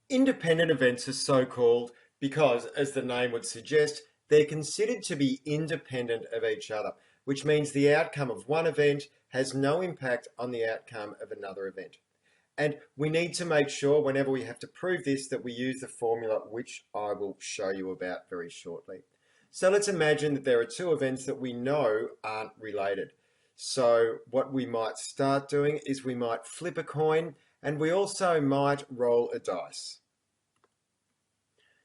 Independent events are so called because, as the name would suggest, they're considered to be independent of each other, which means the outcome of one event has no impact on the outcome of another event. And we need to make sure whenever we have to prove this that we use the formula which I will show you about very shortly. So let's imagine that there are two events that we know aren't related. So what we might start doing is we might flip a coin and we also might roll a dice.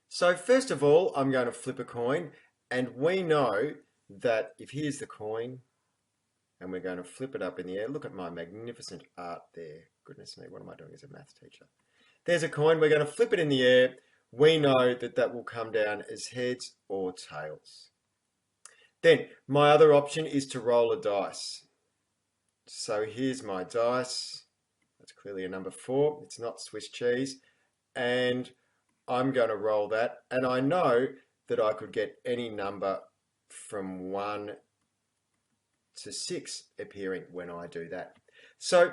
So first of all, I'm going to flip a coin, and we know that if here's the coin and we're going to flip it up in the air, look at my magnificent art there. Goodness me, what am I doing as a maths teacher? There's a coin, we're going to flip it in the air. We know that that will come down as heads or tails. Then my other option is to roll a dice. So here's my dice. That's clearly a number 4. It's not Swiss cheese. And I'm going to roll that. And I know that I could get any number from 1 to 6 appearing when I do that. So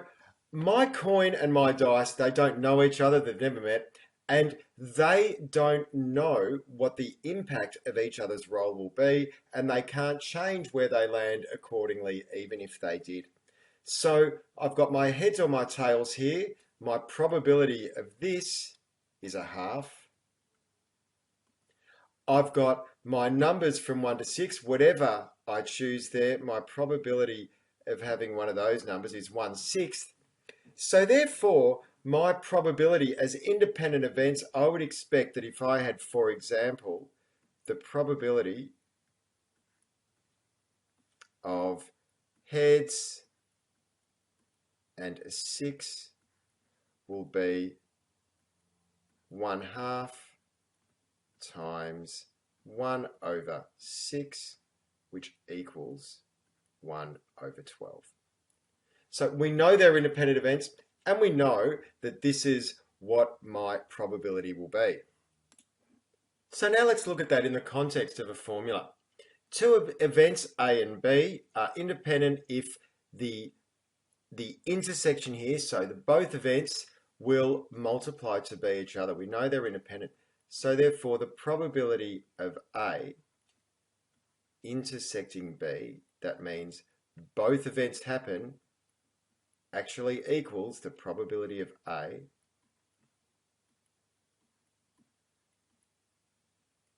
my coin and my dice, they don't know each other. They've never met. And they don't know what the impact of each other's roll will be. And they can't change where they land accordingly, even if they did. So I've got my heads or my tails here. My probability of this is a half. I've got my numbers from 1 to 6, whatever I choose there, my probability of having one of those numbers is 1/6. So therefore, my probability as independent events, I would expect that if I had, for example, the probability of heads and a 6 will be 1/2 times 1/6, which equals 1/12. So we know they're independent events, and we know that this is what my probability will be. So now let's look at that in the context of a formula. Two events A and B are independent if the intersection here, so both events will multiply to be each other. We know they're independent. So therefore, the probability of A intersecting B, that means both events happen, actually equals the probability of A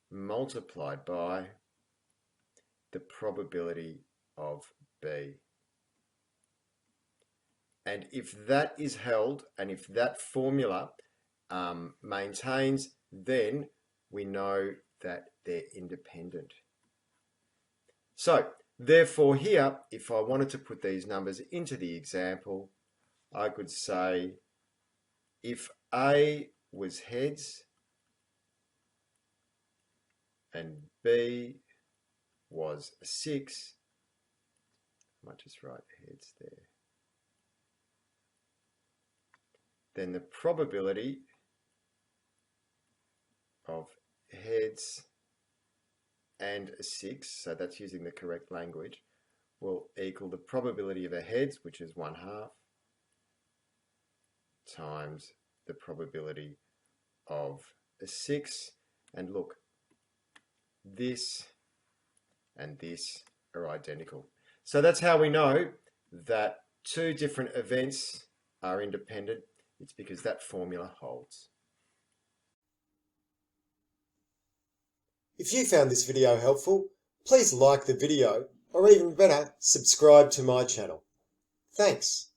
multiplied by the probability of B. And if that is held, and if that formula maintains, then we know that they're independent. So therefore here, if I wanted to put these numbers into the example, I could say if A was heads and B was a 6, I might just write heads there, then the probability of heads and a 6, so that's using the correct language, will equal the probability of a heads, which is 1/2, times the probability of a 6. And look, this and this are identical. So that's how we know that two different events are independent. It's because that formula holds. If you found this video helpful, please like the video, or even better, subscribe to my channel. Thanks.